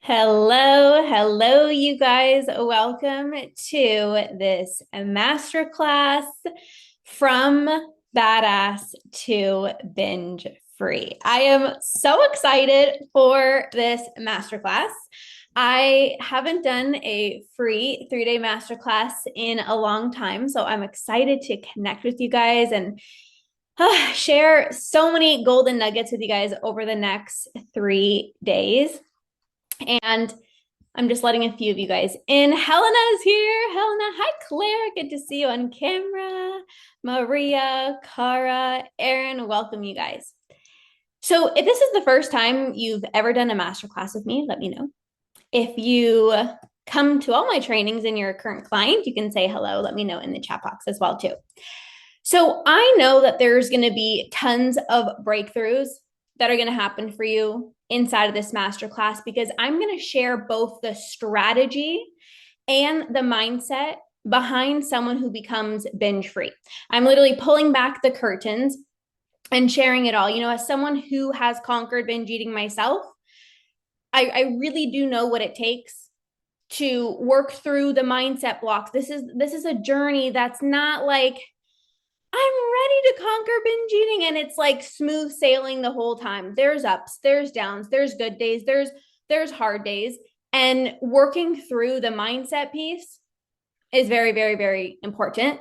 Hello, you guys. Welcome to this masterclass from badass to binge free. I am so excited for this masterclass. I haven't done a free 3-day masterclass in a long time, so I'm excited to connect with you guys and share so many golden nuggets with you guys over the next 3 days. And I'm just letting a few of you guys in. Helena's here. Helena. Hi, Claire. Good to see you on camera. Maria, Cara, Aaron, welcome you guys. So if this is the first time you've ever done a masterclass with me, let me know. If you come to all my trainings and you're a current client, you can say hello. Let me know in the chat box as well too. So I know that there's going to be tons of breakthroughs that are going to happen for you inside of this masterclass because I'm going to share both the strategy and the mindset behind someone who becomes binge free. I'm literally pulling back the curtains and sharing it all. You know, as someone who has conquered binge eating myself, I really do know what it takes to work through the mindset blocks. This is a journey that's not like I'm ready to conquer binge eating and it's like smooth sailing the whole time. There's ups, there's downs, there's good days, there's hard days, and working through the mindset piece is very, very, very important.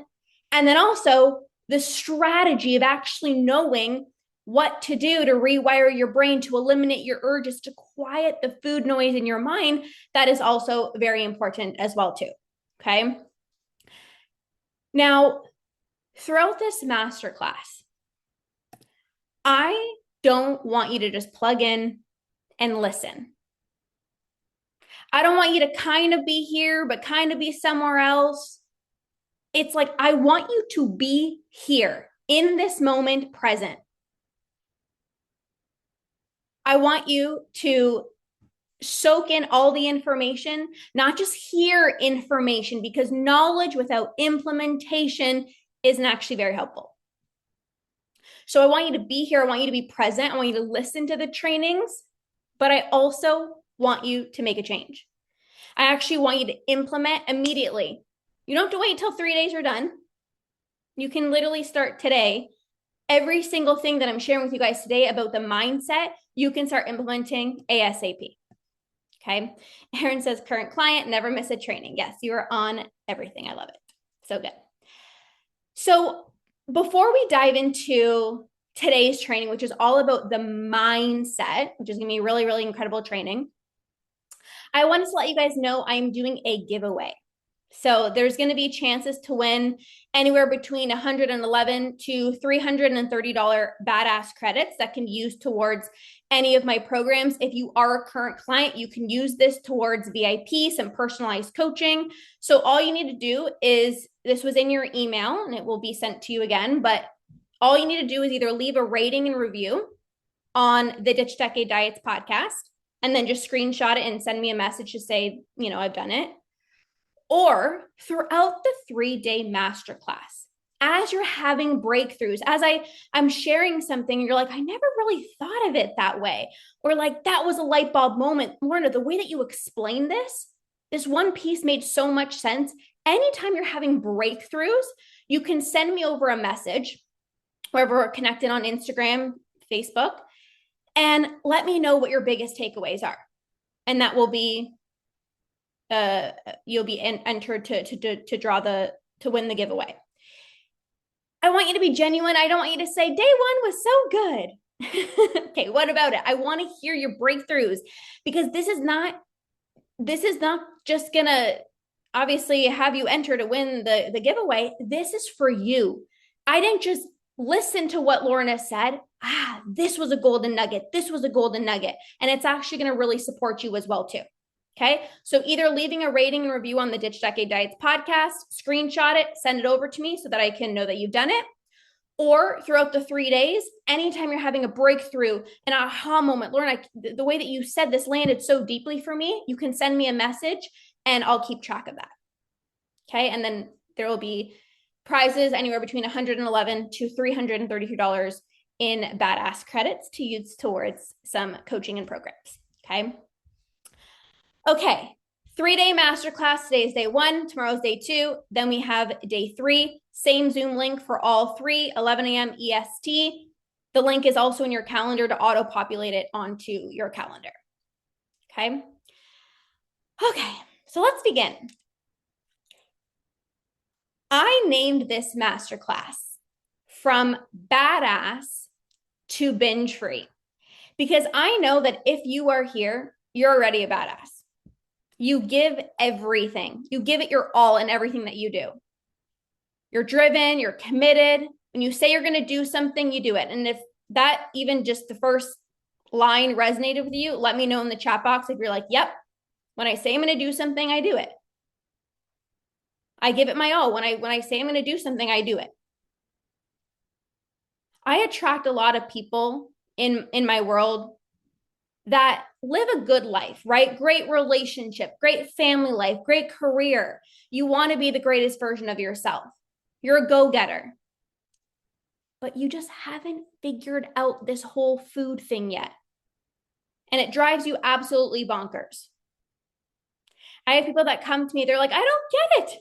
And then also the strategy of actually knowing what to do to rewire your brain, to eliminate your urges, to quiet the food noise in your mind, that is also very important as well too. Okay. Now, throughout this masterclass, I don't want you to just plug in and listen. I don't want you to kind of be here, but kind of be somewhere else. It's like, I want you to be here in this moment present. I want you to soak in all the information, not just hear information, because knowledge without implementation isn't actually very helpful. So I want you to be here. I want you to be present. I want you to listen to the trainings, but I also want you to make a change. I actually want you to implement immediately. You don't have to wait until 3 days are done. You can literally start today. Every single thing that I'm sharing with you guys today about the mindset, you can start implementing ASAP. Okay. Aaron says, current client, never miss a training. Yes, you are on everything. I love it. So good. So before we dive into today's training, which is all about the mindset, which is going to be really, really incredible training, I wanted to let you guys know I'm doing a giveaway. So there's going to be chances to win anywhere between $111 to $330 badass credits that can be used towards any of my programs. If you are a current client, you can use this towards VIP, some personalized coaching. So all you need to do is, this was in your email and it will be sent to you again, but all you need to do is either leave a rating and review on the Ditch Decade Diets podcast, and then just screenshot it and send me a message to say, you know, I've done it. Or throughout the 3-day masterclass, as you're having breakthroughs, as I'm sharing something and you're like, I never really thought of it that way. Or like, that was a light bulb moment. Lorna, the way that you explained this one piece made so much sense. Anytime you're having breakthroughs, you can send me over a message, wherever we're connected on Instagram, Facebook, and let me know what your biggest takeaways are. And that will be you'll be entered to draw to win the giveaway. I want you to be genuine. I don't want you to say day one was so good. Okay, what about it? I want to hear your breakthroughs, because this is not just gonna obviously have you enter to win the giveaway. This is for you. I didn't just listen to what Lorna said. This was a golden nugget. This was a golden nugget. And it's actually going to really support you as well too. Okay. So either leaving a rating and review on the Ditch Decade Diets podcast, screenshot it, send it over to me so that I can know that you've done it. Or throughout the 3 days, anytime you're having a breakthrough, an aha moment, Lorna, the way that you said this landed so deeply for me, you can send me a message and I'll keep track of that. Okay. And then there will be prizes anywhere between $111 to $333 in badass credits to use towards some coaching and programs. Okay. Okay, 3-day masterclass. Today's day 1, tomorrow's day 2. Then we have day 3, same Zoom link for all 3, 11 a.m. EST. The link is also in your calendar to auto-populate it onto your calendar. Okay. Okay, so let's begin. I named this masterclass from badass to binge free because I know that if you are here, you're already a badass. You give everything. You give it your all in everything that you do. You're driven, you're committed. When you say you're going to do something, you do it. And if that even just the first line resonated with you, let me know in the chat box if you're like, yep, when I say I'm going to do something, I do it. I give it my all. When I say I'm going to do something, I do it. I attract a lot of people in my world that live a good life, right? Great relationship, great family life, great career. You want to be the greatest version of yourself. You're a go-getter. But you just haven't figured out this whole food thing yet. And it drives you absolutely bonkers. I have people that come to me, they're like, I don't get it.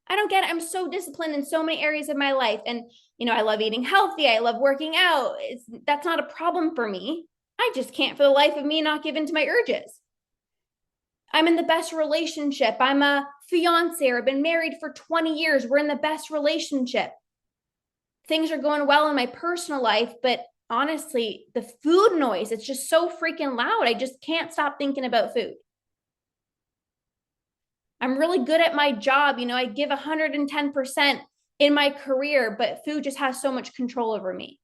I don't get it. I'm so disciplined in so many areas of my life. And, I love eating healthy. I love working out. That's not a problem for me. I just can't for the life of me not give in to my urges. I'm in the best relationship. I'm a fiance or I've been married for 20 years. We're in the best relationship. Things are going well in my personal life, but honestly, the food noise, it's just so freaking loud. I just can't stop thinking about food. I'm really good at my job. I give 110% in my career, but food just has so much control over me.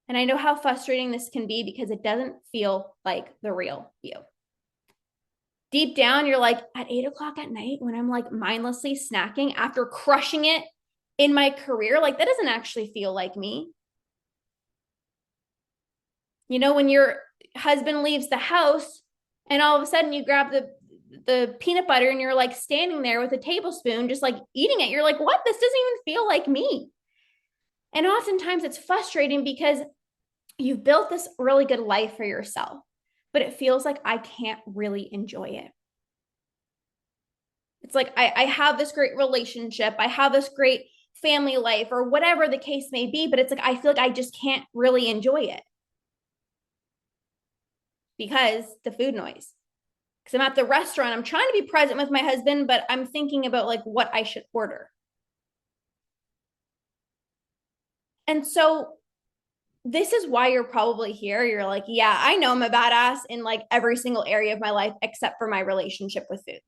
And I know how frustrating this can be because it doesn't feel like the real you. Deep down, you're like, at 8 o'clock at night, when I'm like mindlessly snacking after crushing it in my career, like that doesn't actually feel like me. When your husband leaves the house and all of a sudden you grab the peanut butter and you're like standing there with a tablespoon, just like eating it. You're like, what? This doesn't even feel like me. And oftentimes it's frustrating because you've built this really good life for yourself, but it feels like I can't really enjoy it. It's like I have this great relationship. I have this great family life or whatever the case may be, but it's like I feel like I just can't really enjoy it because the food noise. Because I'm at the restaurant, I'm trying to be present with my husband, but I'm thinking about like what I should order. And so this is why you're probably here. You're like, yeah, I know I'm a badass in like every single area of my life except for my relationship with food.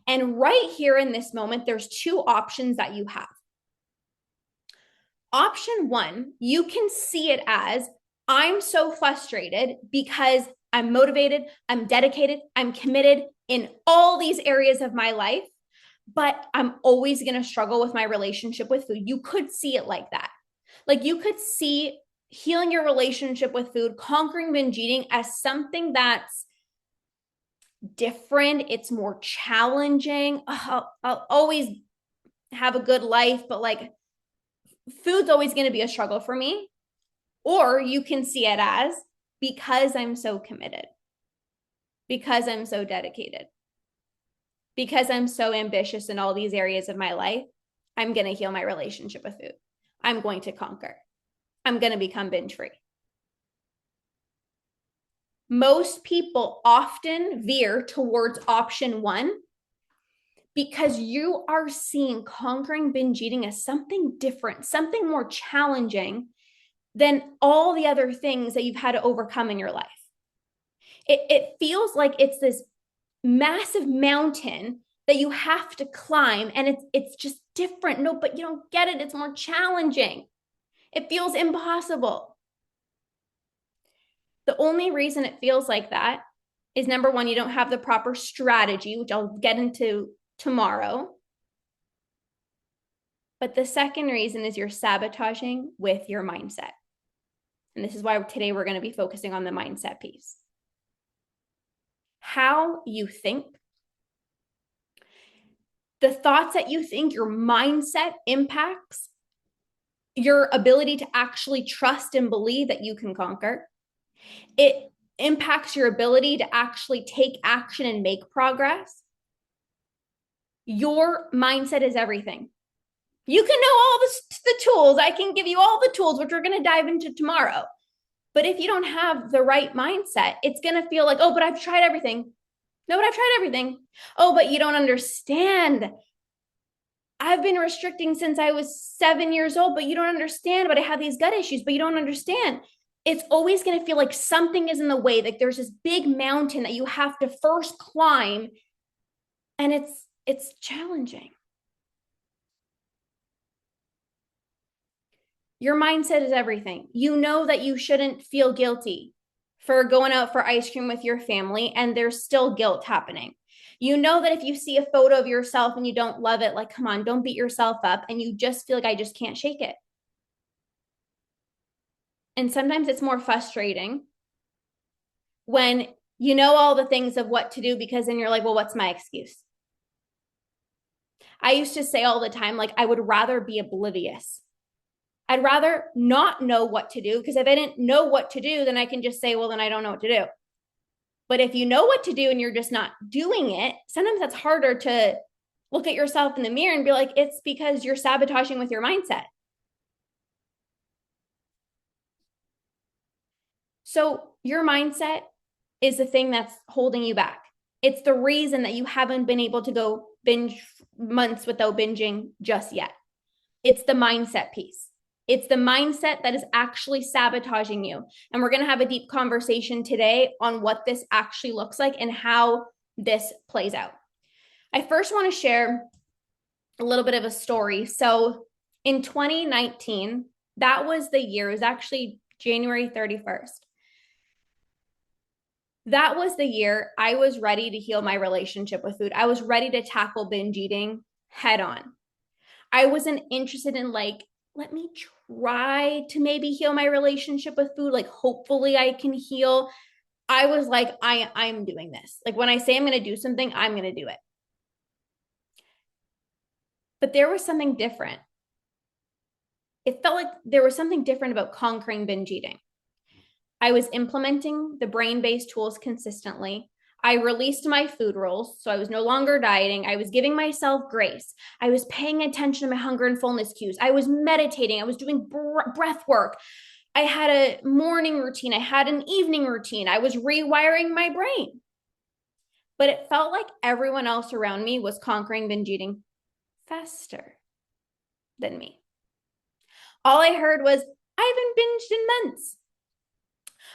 And right here in this moment, there's 2 options that you have. Option 1, you can see it as I'm so frustrated because I'm motivated, I'm dedicated, I'm committed in all these areas of my life, but I'm always going to struggle with my relationship with food. You could see it like that. Like you could see healing your relationship with food, conquering binge eating as something that's different. It's more challenging. I'll always have a good life, but like food's always going to be a struggle for me. Or you can see it as because I'm so committed, because I'm so dedicated, because I'm so ambitious in all these areas of my life, I'm going to heal my relationship with food. I'm going to conquer. I'm going to become binge free. Most people often veer towards option 1 because you are seeing conquering binge eating as something different, something more challenging than all the other things that you've had to overcome in your life. It feels like it's this massive mountain that you have to climb, and it's just different. No, but you don't get it. It's more challenging. It feels impossible. The only reason it feels like that is number 1, you don't have the proper strategy, which I'll get into tomorrow. But the second reason is you're sabotaging with your mindset. And this is why today we're going to be focusing on the mindset piece. How you think, the thoughts that you think, your mindset impacts your ability to actually trust and believe that you can conquer. It impacts your ability to actually take action and make progress, your mindset is everything. You can know all the tools. I can give you all the tools, which we're going to dive into tomorrow. But if you don't have the right mindset, it's going to feel like, oh, but I've tried everything. No, but I've tried everything. Oh, but you don't understand. I've been restricting since I was 7 years old, but you don't understand. But I have these gut issues, but you don't understand. It's always going to feel like something is in the way. Like there's this big mountain that you have to first climb, and it's challenging. Your mindset is everything. You know that you shouldn't feel guilty for going out for ice cream with your family, and there's still guilt happening. You know that if you see a photo of yourself and you don't love it, like, come on, don't beat yourself up, and you just feel like I just can't shake it. And sometimes it's more frustrating when you know all the things of what to do, because then you're like, well, what's my excuse? I used to say all the time, like, I would rather be oblivious. I'd rather not know what to do, because if I didn't know what to do, then I can just say, well, then I don't know what to do. But if you know what to do and you're just not doing it, sometimes that's harder to look at yourself in the mirror and be like, it's because you're sabotaging with your mindset. So your mindset is the thing that's holding you back. It's the reason that you haven't been able to go binge months without binging just yet. It's the mindset piece. It's the mindset that is actually sabotaging you. And we're going to have a deep conversation today on what this actually looks like and how this plays out. I first want to share a little bit of a story. So in 2019, that was the year, it was actually January 31st. That was the year I was ready to heal my relationship with food. I was ready to tackle binge eating head on. I wasn't interested in like, let me try to maybe heal my relationship with food. Like, hopefully I can heal. I was like, I'm doing this. Like, when I say I'm going to do something, I'm going to do it. But there was something different. It felt like there was something different about conquering binge eating. I was implementing the brain-based tools consistently. I released my food rules, so I was no longer dieting. I was giving myself grace. I was paying attention to my hunger and fullness cues. I was meditating. I was doing breath work. I had a morning routine. I had an evening routine. I was rewiring my brain. But it felt like everyone else around me was conquering binge eating faster than me. All I heard was, I haven't binged in months.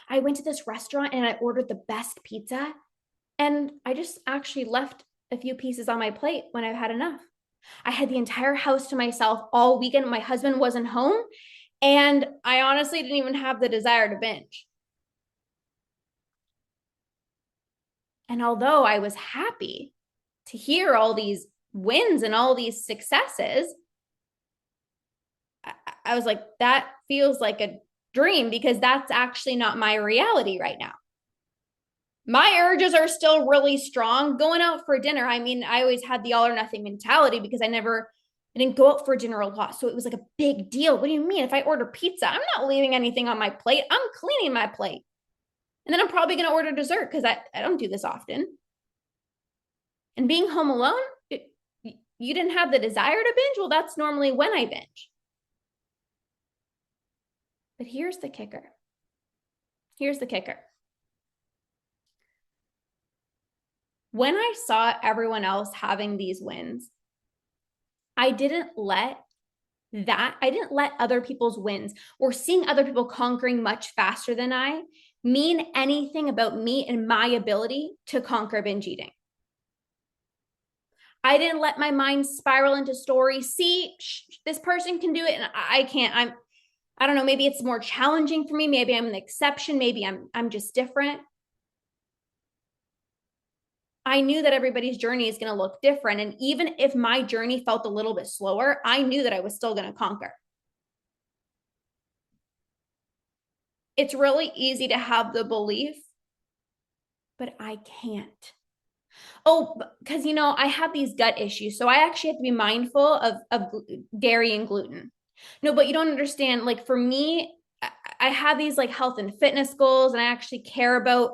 I went to this restaurant and I ordered the best pizza, and I just actually left a few pieces on my plate when I've had enough. I had the entire house to myself all weekend. My husband wasn't home, and I honestly didn't even have the desire to binge. And although I was happy to hear all these wins and all these successes, I was like, that feels like a dream, because that's actually not my reality right now. My urges are still really strong. Going out for dinner, I mean, I always had the all or nothing mentality because I didn't go out for dinner a lot. So it was like a big deal. What do you mean? If I order pizza, I'm not leaving anything on my plate. I'm cleaning my plate. And then I'm probably going to order dessert because I don't do this often. And being home alone, you didn't have the desire to binge? Well, that's normally when I binge. But here's the kicker. Here's the kicker. When I saw everyone else having these wins, I didn't let other people's wins or seeing other people conquering much faster than I mean anything about me and my ability to conquer binge eating. I didn't let my mind spiral into stories. See, this person can do it and I can't. I don't know, maybe it's more challenging for me. Maybe I'm an exception. Maybe I'm just different. I knew that everybody's journey is going to look different. And even if my journey felt a little bit slower, I knew that I was still going to conquer. It's really easy to have the belief, but I can't. Oh, because, I have these gut issues. So I actually have to be mindful of dairy and gluten. No, but you don't understand. Like, for me, I have these like health and fitness goals, and I actually care about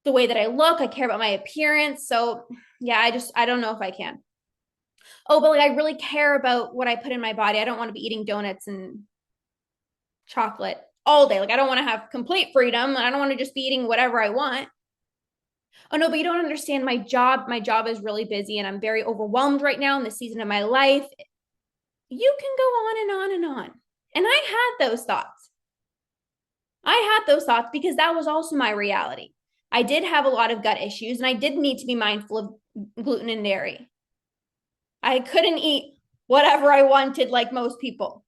the way that I look. I care about my appearance. So yeah, I don't know if I can. Oh, but like I really care about what I put in my body. I don't want to be eating donuts and chocolate all day. Like I don't want to have complete freedom. I don't want to just be eating whatever I want. Oh no, but you don't understand my job. My job is really busy and I'm very overwhelmed right now in this season of my life. You can go on and on and on. And I had those thoughts. I had those thoughts because that was also my reality. I did have a lot of gut issues and I did need to be mindful of gluten and dairy. I couldn't eat whatever I wanted like most people.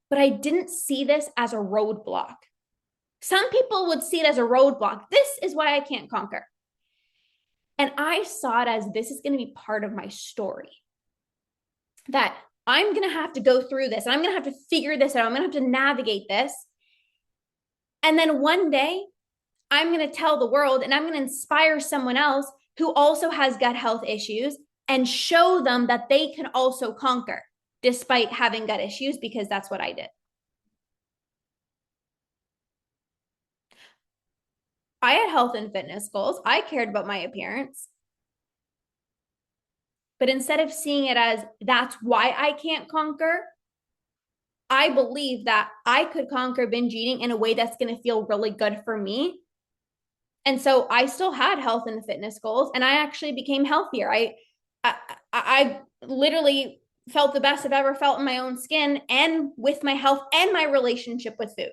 But I didn't see this as a roadblock. Some people would see it as a roadblock. This is why I can't conquer. And I saw it as this is going to be part of my story. That I'm going to have to go through this and I'm going to have to figure this out. I'm going to have to navigate this. And then one day, I'm going to tell the world and I'm going to inspire someone else who also has gut health issues and show them that they can also conquer despite having gut issues, because that's what I did. I had health and fitness goals. I cared about my appearance. But instead of seeing it as that's why I can't conquer, I believe that I could conquer binge eating in a way that's going to feel really good for me. And so I still had health and fitness goals, and I actually became healthier. I literally felt the best I've ever felt in my own skin and with my health and my relationship with food.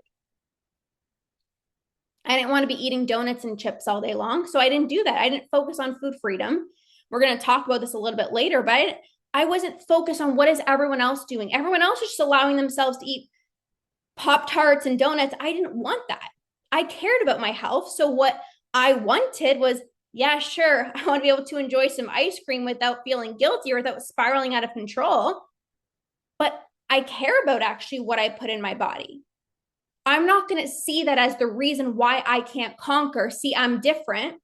I didn't want to be eating donuts and chips all day long. So I didn't do that. I didn't focus on food freedom. We're going to talk about this a little bit later, but I wasn't focused on what is everyone else doing. Everyone else is just allowing themselves to eat Pop-Tarts and donuts. I didn't want that. I cared about my health. So what I wanted was, yeah, sure, I want to be able to enjoy some ice cream without feeling guilty or without spiraling out of control. But I care about actually what I put in my body. I'm not going to see that as the reason why I can't conquer. See, I'm different.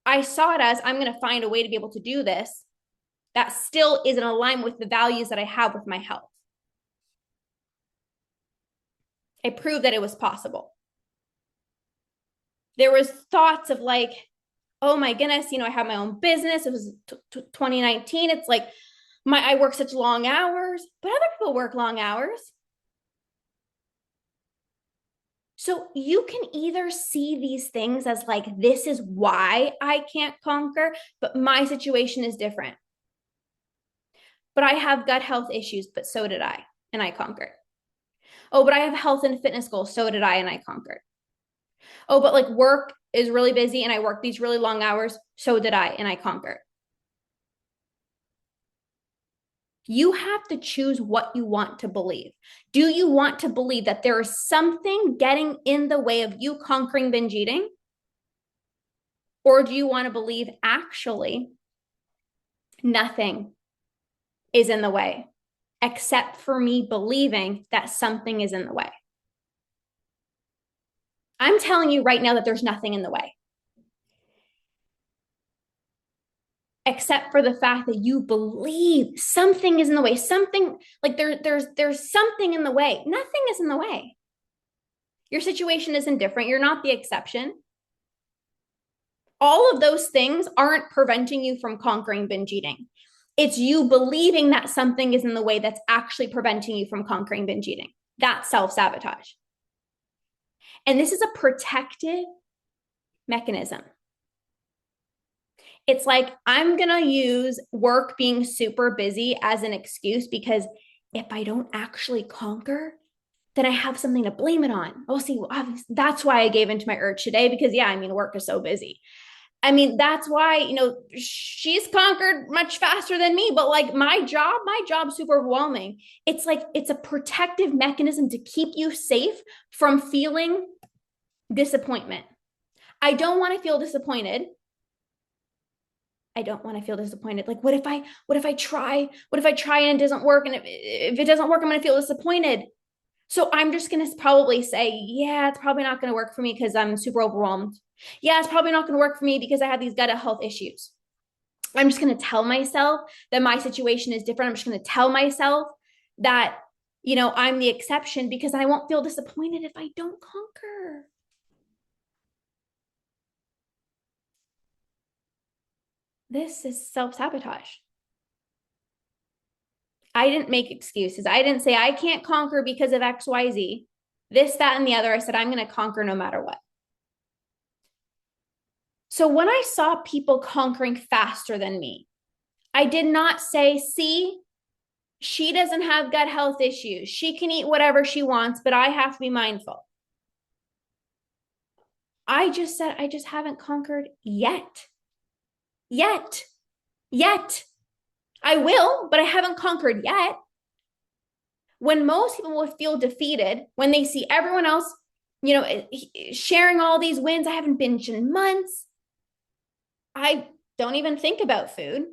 I saw it as I'm going to find a way to be able to do this that still is in alignment with the values that I have with my health. I proved that it was possible. There was thoughts of like, oh my goodness, I have my own business. It was 2019. It's like I work such long hours, but other people work long hours. So you can either see these things as like, this is why I can't conquer, but my situation is different. But I have gut health issues, but so did I, and I conquered. Oh, but I have health and fitness goals, so did I, and I conquered. Oh, but like work is really busy and I work these really long hours, so did I, and I conquered. You have to choose what you want to believe. Do you want to believe that there is something getting in the way of you conquering binge eating? Or do you want to believe actually nothing is in the way, except for me believing that something is in the way? I'm telling you right now that there's nothing in the way. Except for the fact that you believe something is in the way, something like there's something in the way. Nothing is in the way. Your situation isn't different. You're not the exception. All of those things aren't preventing you from conquering binge eating. It's you believing that something is in the way that's actually preventing you from conquering binge eating. That's self-sabotage. And this is a protective mechanism. It's like, I'm going to use work being super busy as an excuse because if I don't actually conquer, then I have something to blame it on. Oh, see, that's why I gave into my urge today because, yeah, work is so busy. That's why, she's conquered much faster than me, but like my job's super overwhelming. It's like, it's a protective mechanism to keep you safe from feeling disappointment. I don't want to feel disappointed. I don't want to feel disappointed. Like, what if I try and it doesn't work? And if it doesn't work, I'm going to feel disappointed. So I'm just going to probably say, yeah, it's probably not going to work for me because I'm super overwhelmed. Yeah, it's probably not going to work for me because I have these gut health issues. I'm just going to tell myself that my situation is different. I'm just going to tell myself that I'm the exception because I won't feel disappointed if I don't conquer. This is self-sabotage. I didn't make excuses. I didn't say I can't conquer because of XYZ, this, that, and the other. I said, I'm going to conquer no matter what. So when I saw people conquering faster than me, I did not say, see, she doesn't have gut health issues. She can eat whatever she wants, but I have to be mindful. I just said, I just haven't conquered yet. Yet. I will, but I haven't conquered yet. When most people will feel defeated when they see everyone else, sharing all these wins. I haven't binged in months. I don't even think about food.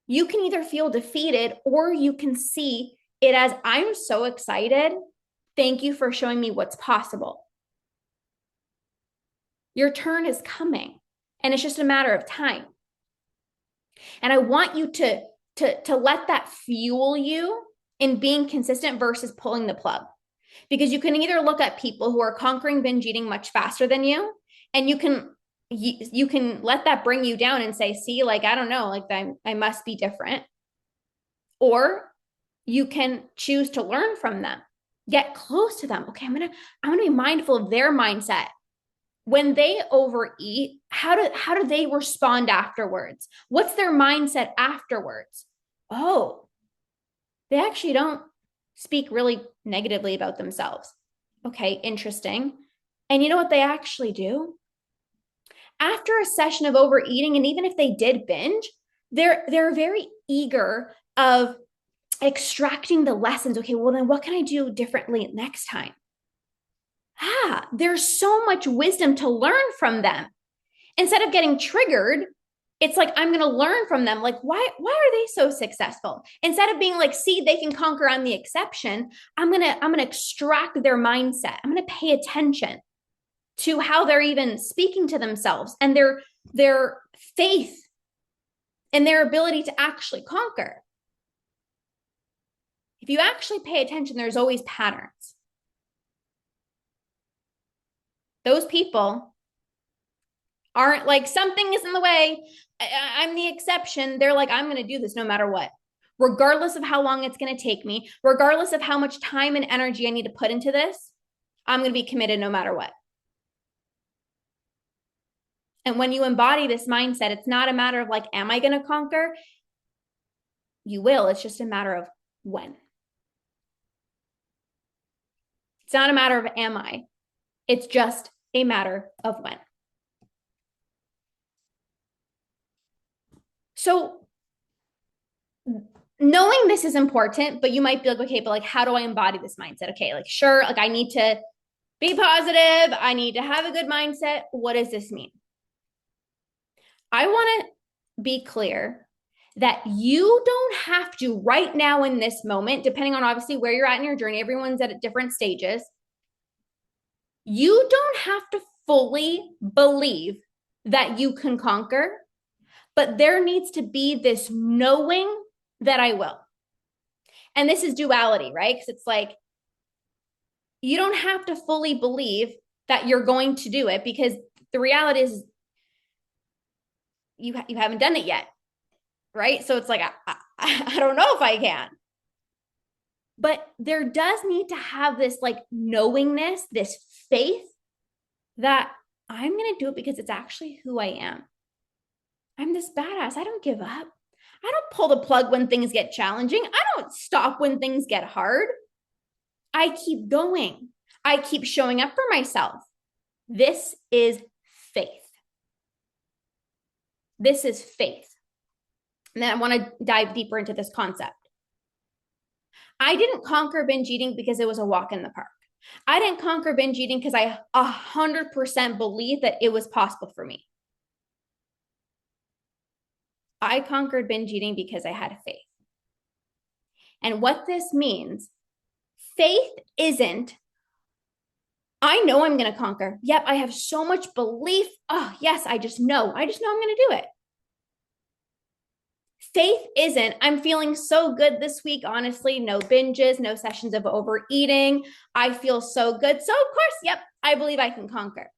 You can either feel defeated or you can see it as, I'm so excited. Thank you for showing me what's possible. Your turn is coming, and it's just a matter of time. And I want you to let that fuel you in being consistent versus pulling the plug. Because you can either look at people who are conquering binge eating much faster than you, and you can let that bring you down and say, see, like, I don't know, like I must be different. Or you can choose to learn from them, get close to them. Okay, I'm gonna be mindful of their mindset. When they overeat, how do they respond afterwards? What's their mindset afterwards? Oh, they actually don't speak really negatively about themselves. Okay, interesting. And you know what they actually do? After a session of overeating, and even if they did binge, they're very eager of extracting the lessons. Okay, well then what can I do differently next time? There's so much wisdom to learn from them. Instead of getting triggered, it's like, I'm going to learn from them. Like, why are they so successful? Instead of being like, see, they can conquer, I'm the exception. I'm going to extract their mindset. I'm going to pay attention to how they're even speaking to themselves and their faith and their ability to actually conquer. If you actually pay attention, there's always patterns. Those people aren't like, something is in the way, I'm the exception. They're like, I'm going to do this no matter what, regardless of how long it's going to take me, regardless of how much time and energy I need to put into this. I'm going to be committed no matter what. And when you embody this mindset, it's not a matter of like, am I going to conquer? You will. It's just a matter of when. It's not a matter of am I. It's just a matter of when. So knowing this is important, but you might be like, okay, but like, how do I embody this mindset? Okay, like, sure, like I need to be positive. I need to have a good mindset. What does this mean? I want to be clear that you don't have to right now in this moment, depending on obviously where you're at in your journey, everyone's at different stages. You don't have to fully believe that you can conquer, but there needs to be this knowing that I will. And this is duality, right? Because it's like, you don't have to fully believe that you're going to do it, because the reality is you haven't done it yet, right? So it's like, I don't know if I can. But there does need to have this like knowingness, this faith that I'm going to do it because it's actually who I am. I'm this badass. I don't give up. I don't pull the plug when things get challenging. I don't stop when things get hard. I keep going. I keep showing up for myself. This is faith. This is faith. And then I want to dive deeper into this concept. I didn't conquer binge eating because it was a walk in the park. I didn't conquer binge eating because I 100% believe that it was possible for me. I conquered binge eating because I had faith. And what this means, faith isn't, I know I'm going to conquer. Yep, I have so much belief. Oh, yes, I just know I'm going to do it. Faith isn't, I'm feeling so good this week, honestly, no binges, no sessions of overeating. I feel so good. So, of course, yep, I believe I can conquer.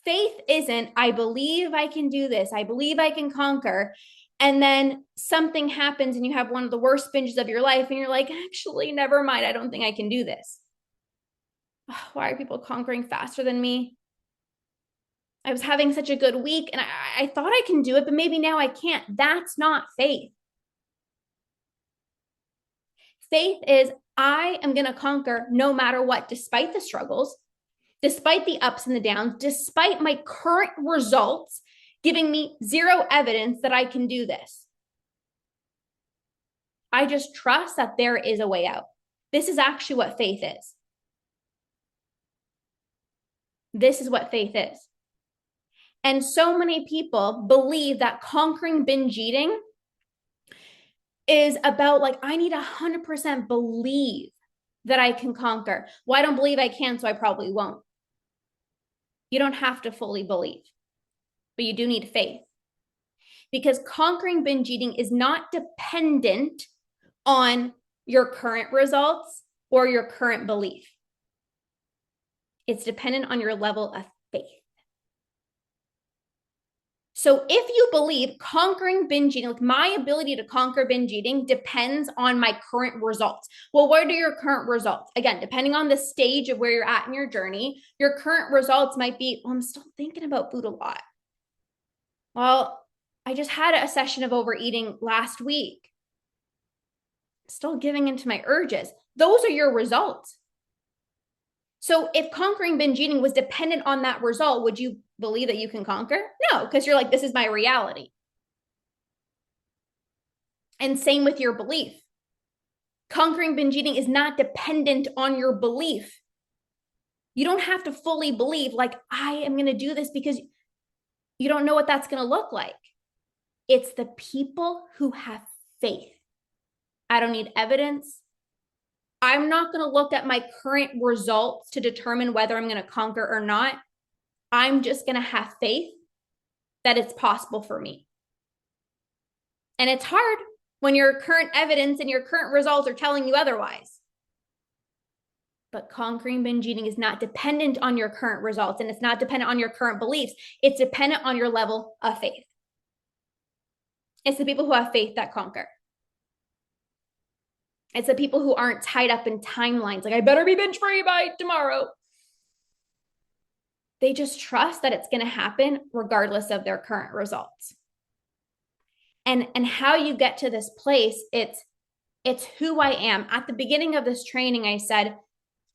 Faith isn't, I believe I can do this. I believe I can conquer. And then something happens and you have one of the worst binges of your life and you're like, actually, never mind. I don't think I can do this. Why are people conquering faster than me? I was having such a good week and I thought I can do it, but maybe now I can't. That's not faith. Faith is, I am going to conquer no matter what, despite the struggles, despite the ups and the downs, despite my current results giving me zero evidence that I can do this. I just trust that there is a way out. This is actually what faith is. This is what faith is. And so many people believe that conquering binge eating is about like, I need 100% believe that I can conquer. Well, I don't believe I can, so I probably won't. You don't have to fully believe, but you do need faith. Because conquering binge eating is not dependent on your current results or your current belief. It's dependent on your level of faith. So if you believe conquering binge eating, like my ability to conquer binge eating depends on my current results. Well, what are your current results? Again, depending on the stage of where you're at in your journey, your current results might be, well, I'm still thinking about food a lot. Well, I just had a session of overeating last week. Still giving into my urges. Those are your results. So if conquering binge eating was dependent on that result, would you believe that you can conquer? No, because you're like, this is my reality. And same with your belief. Conquering binge eating is not dependent on your belief. You don't have to fully believe, like, I am going to do this, because you don't know what that's going to look like. It's the people who have faith. I don't need evidence. I'm not going to look at my current results to determine whether I'm going to conquer or not. I'm just going to have faith that it's possible for me. And it's hard when your current evidence and your current results are telling you otherwise. But conquering binge eating is not dependent on your current results, and it's not dependent on your current beliefs. It's dependent on your level of faith. It's the people who have faith that conquer. It's the people who aren't tied up in timelines. Like, I better be binge free by tomorrow. They just trust that it's going to happen regardless of their current results. And how you get to this place, it's who I am. At the beginning of this training, I said,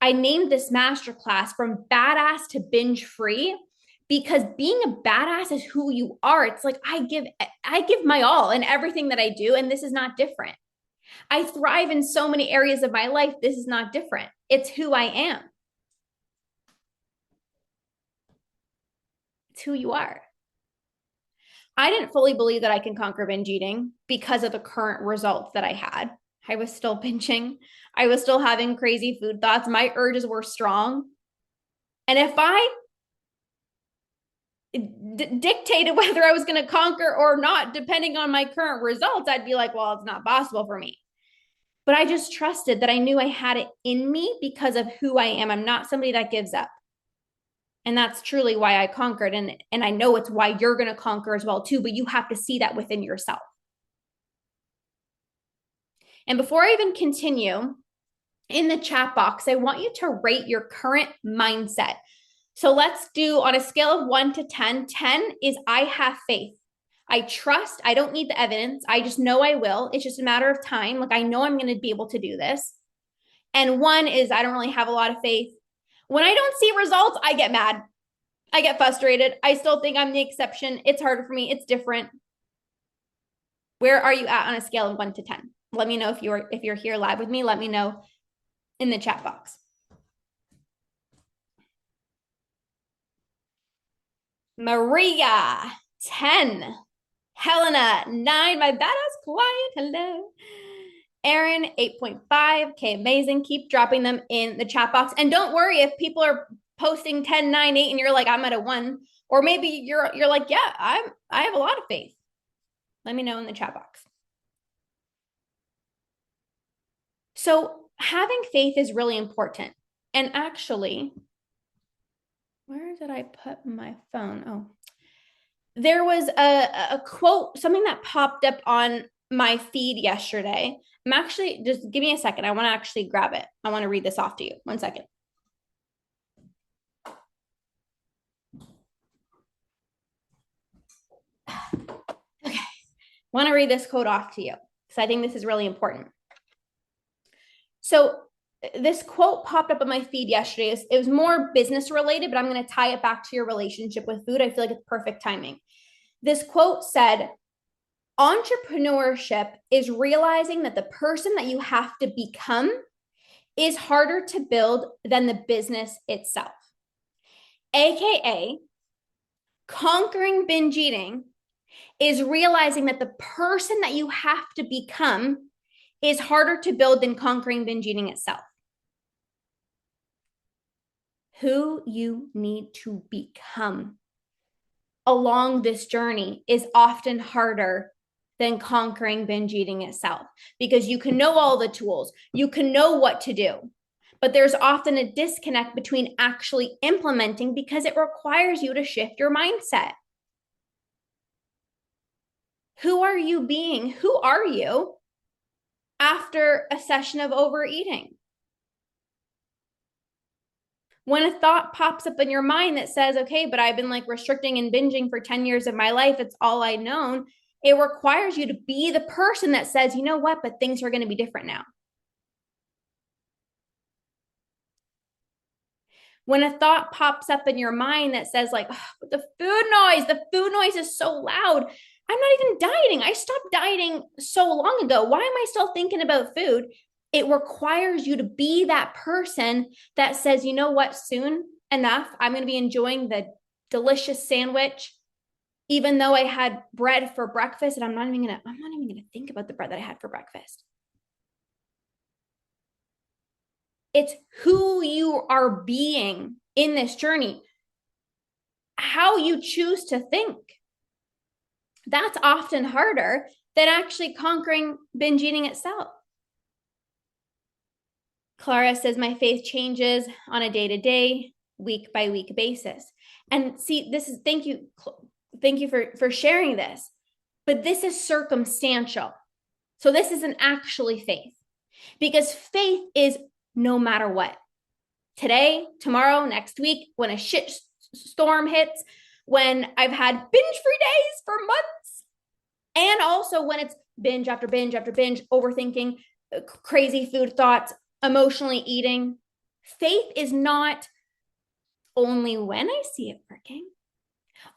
I named this masterclass From Badass to Binge Free, because being a badass is who you are. It's like, I give my all in everything that I do, and this is not different. I thrive in so many areas of my life. This is not different. It's who I am. It's who you are. I didn't fully believe that I can conquer binge eating because of the current results that I had. I was still binging. I was still having crazy food thoughts. My urges were strong. And if I dictated whether I was going to conquer or not, depending on my current results, I'd be like, well, it's not possible for me. But I just trusted that I knew I had it in me because of who I am. I'm not somebody that gives up. And that's truly why I conquered. And I know it's why you're going to conquer as well too, but you have to see that within yourself. And before I even continue, in the chat box, I want you to rate your current mindset. So let's do, on a scale of 1 to 10, 10 is I have faith. I trust. I don't need the evidence. I just know I will. It's just a matter of time. Like, I know I'm going to be able to do this. And 1 is I don't really have a lot of faith. When I don't see results, I get mad. I get frustrated. I still think I'm the exception. It's harder for me. It's different. Where are you at on a scale of 1 to 10? Let me know if you're here live with me. Let me know in the chat box. Maria, 10. Helena, 9. My badass quiet. Hello. Aaron, 8.5. Okay, amazing. Keep dropping them in the chat box. And don't worry if people are posting 10, 9, 8, and you're like, I'm at a 1 Or maybe you're like, yeah, I have a lot of faith. Let me know in the chat box. So having faith is really important. And actually, where did I put my phone? Oh, there was a quote, something that popped up on my feed yesterday. I'm actually, just give me a second. I want to actually grab it. I want to read this off to you. 1 second. Okay. I want to read this quote off to you because I think this is really important. So this quote popped up on my feed yesterday. It was more business related, but I'm going to tie it back to your relationship with food. I feel like it's perfect timing. This quote said, entrepreneurship is realizing that the person that you have to become is harder to build than the business itself. AKA, conquering binge eating is realizing that the person that you have to become is harder to build than conquering binge eating itself. Who you need to become along this journey is often harder than conquering binge eating itself, because you can know all the tools, you can know what to do, but there's often a disconnect between actually implementing because it requires you to shift your mindset. Who are you being? Who are you after a session of overeating? When a thought pops up in your mind that says, okay, but I've been like restricting and binging for 10 years of my life, it's all I've known, it requires you to be the person that says, you know what, but things are going to be different now. When a thought pops up in your mind that says like, oh, the food noise is so loud. I'm not even dieting. I stopped dieting so long ago. Why am I still thinking about food? It requires you to be that person that says, you know what, soon enough, I'm going to be enjoying the delicious sandwich, even though I had bread for breakfast, and I'm not even going to think about the bread that I had for breakfast. It's who you are being in this journey, how you choose to think. That's often harder than actually conquering binge eating itself. Clara says, my faith changes on a day-to-day, week-by-week basis. And see, this is, thank you for sharing this, but this is circumstantial. So this isn't actually faith, because faith is no matter what. Today, tomorrow, next week, when a shit storm hits, when I've had binge-free days for months, and also when it's binge after binge after binge, overthinking, crazy food thoughts, emotionally eating. Faith is not only when I see it working,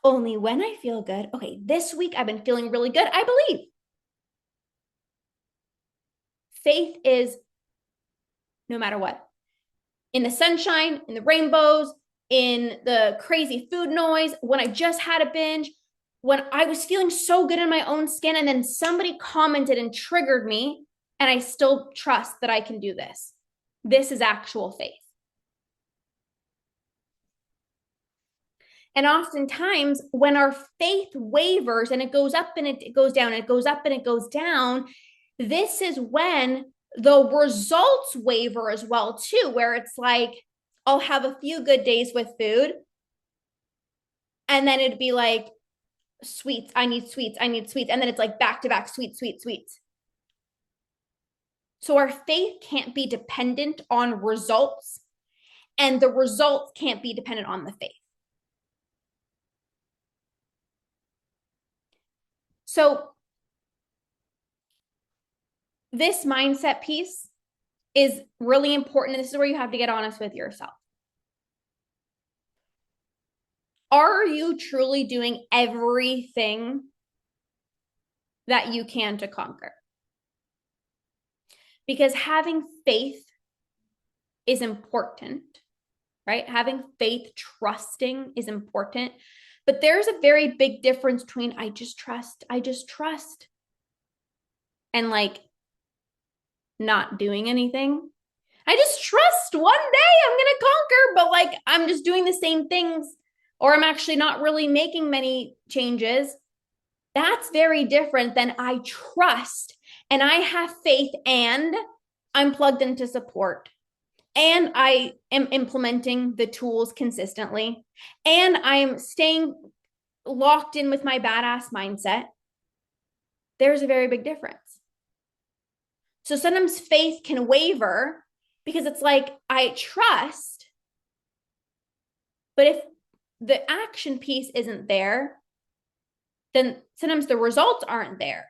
only when I feel good. Okay, this week I've been feeling really good, I believe. Faith is no matter what. In the sunshine, in the rainbows, in the crazy food noise, when I just had a binge, when I was feeling so good in my own skin, and then somebody commented and triggered me, and I still trust that I can do this. This is actual faith. And oftentimes, when our faith wavers and it goes up and it goes down, and it goes up and it goes down, this is when the results waver as well too, where it's like, I'll have a few good days with food, and then it'd be like, sweets, I need sweets, and then it's like back to back sweets. So our faith can't be dependent on results, and the results can't be dependent on the faith. So this mindset piece is really important. And this is where you have to get honest with yourself. Are you truly doing everything that you can to conquer? Because having faith is important, right? Having faith, trusting is important. But there's a very big difference between I just trust, and like not doing anything. I just trust one day I'm going to conquer, but like I'm just doing the same things or I'm actually not really making many changes. That's very different than I trust and I have faith and I'm plugged into support and I am implementing the tools consistently and I'm staying locked in with my badass mindset. There's a very big difference. So sometimes faith can waver because it's like, I trust, but if the action piece isn't there, then sometimes the results aren't there.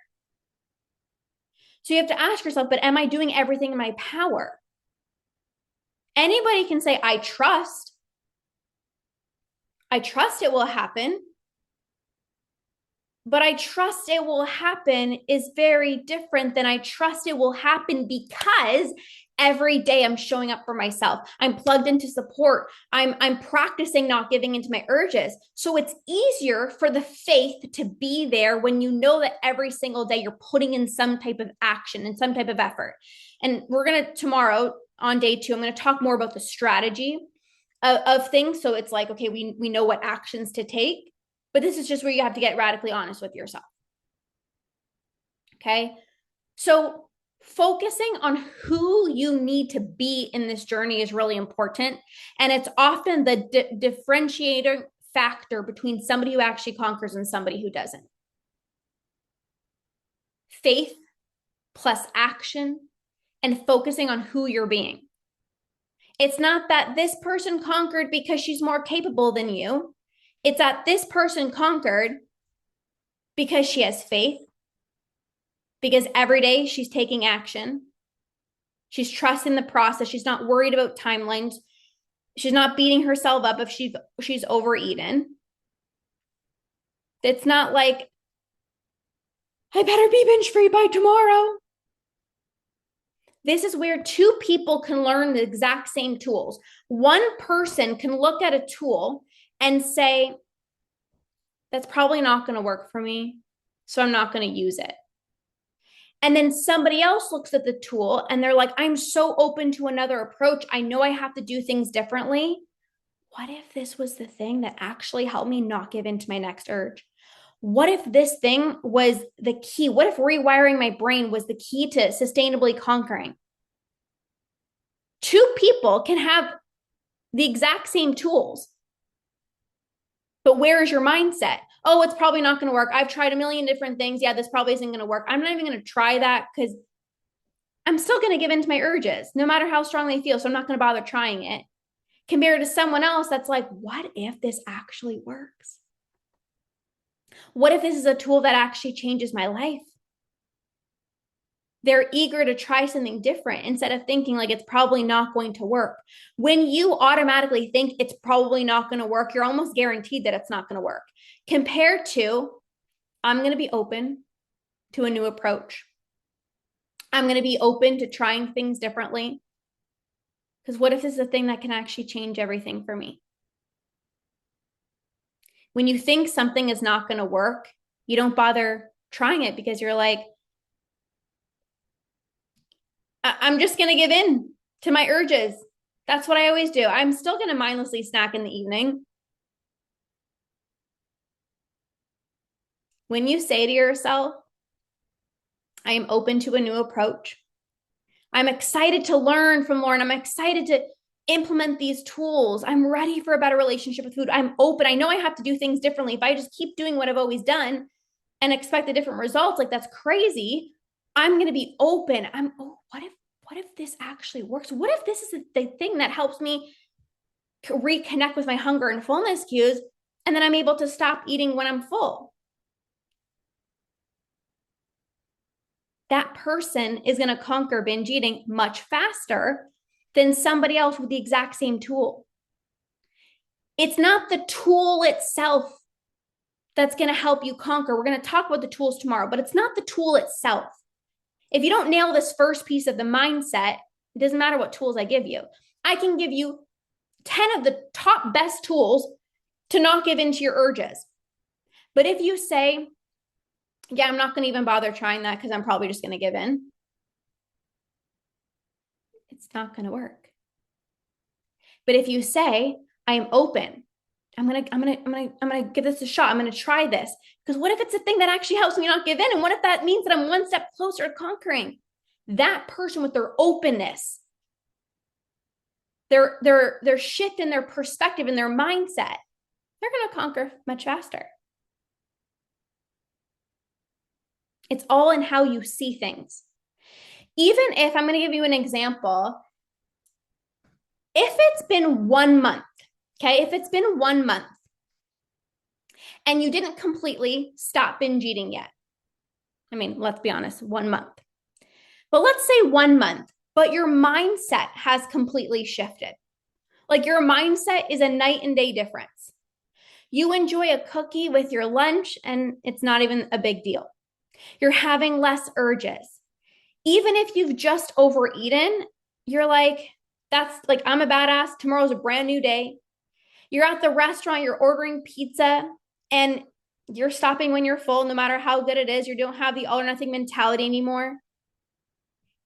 So you have to ask yourself, but am I doing everything in my power? Anybody can say, I trust. I trust it will happen. But I trust it will happen is very different than I trust it will happen because every day I'm showing up for myself. I'm plugged into support. I'm practicing not giving into my urges. So it's easier for the faith to be there when you know that every single day you're putting in some type of action and some type of effort. And we're going to tomorrow on day 2, I'm going to talk more about the strategy of things. So it's like, okay, we know what actions to take. But this is just where you have to get radically honest with yourself. Okay. So focusing on who you need to be in this journey is really important. And it's often the differentiator factor between somebody who actually conquers and somebody who doesn't. Faith plus action and focusing on who you're being. It's not that this person conquered because she's more capable than you. It's that this person conquered because she has faith, because every day she's taking action. She's trusting the process. She's not worried about timelines. She's not beating herself up if she's overeaten. It's not like, I better be binge free by tomorrow. This is where 2 people can learn the exact same tools. One person can look at a tool and say, that's probably not going to work for me, so I'm not going to use it. And then somebody else looks at the tool and they're like, I'm so open to another approach. I know I have to do things differently. What if this was the thing that actually helped me not give in to my next urge? What if this thing was the key? What if rewiring my brain was the key to sustainably conquering? 2 people can have the exact same tools. But where is your mindset? Oh, it's probably not going to work. I've tried a million different things. Yeah, this probably isn't going to work. I'm not even going to try that because I'm still going to give in to my urges, no matter how strong they feel. So I'm not going to bother trying it. Compared to someone else that's like, what if this actually works? What if this is a tool that actually changes my life? They're eager to try something different instead of thinking like it's probably not going to work. When you automatically think it's probably not going to work, you're almost guaranteed that it's not going to work. Compared to, I'm going to be open to a new approach. I'm going to be open to trying things differently. Because what if this is a thing that can actually change everything for me? When you think something is not going to work, you don't bother trying it because you're like, I'm just going to give in to my urges. That's what I always do. I'm still going to mindlessly snack in the evening. When you say to yourself, I am open to a new approach. I'm excited to learn from Lorna. I'm excited to implement these tools. I'm ready for a better relationship with food. I'm open. I know I have to do things differently. If I just keep doing what I've always done and expect the different results, like that's crazy. I'm going to be open. What if this actually works? What if this is the thing that helps me reconnect with my hunger and fullness cues, and then I'm able to stop eating when I'm full? That person is going to conquer binge eating much faster than somebody else with the exact same tool. It's not the tool itself that's going to help you conquer. We're going to talk about the tools tomorrow, but it's not the tool itself. If you don't nail this first piece of the mindset, it doesn't matter what tools I give you. I can give you 10 of the top best tools to not give in to your urges. But if you say, yeah, I'm not going to even bother trying that because I'm probably just going to give in, it's not going to work. But if you say, I am open I'm gonna give this a shot. I'm gonna try this. Because what if it's a thing that actually helps me not give in? And what if that means that I'm one step closer to conquering? That person with their openness, their shift in their perspective and their mindset, they're gonna conquer much faster. It's all in how you see things. Even if I'm gonna give you an example, if it's been 1 month, okay, if it's been 1 month and you didn't completely stop binge eating yet, I mean, let's be honest, 1 month. But let's say 1 month, but your mindset has completely shifted. Like your mindset is a night and day difference. You enjoy a cookie with your lunch and it's not even a big deal. You're having less urges. Even if you've just overeaten, you're like, that's like, I'm a badass. Tomorrow's a brand new day. You're at the restaurant, you're ordering pizza, and you're stopping when you're full, no matter how good it is. You don't have the all or nothing mentality anymore.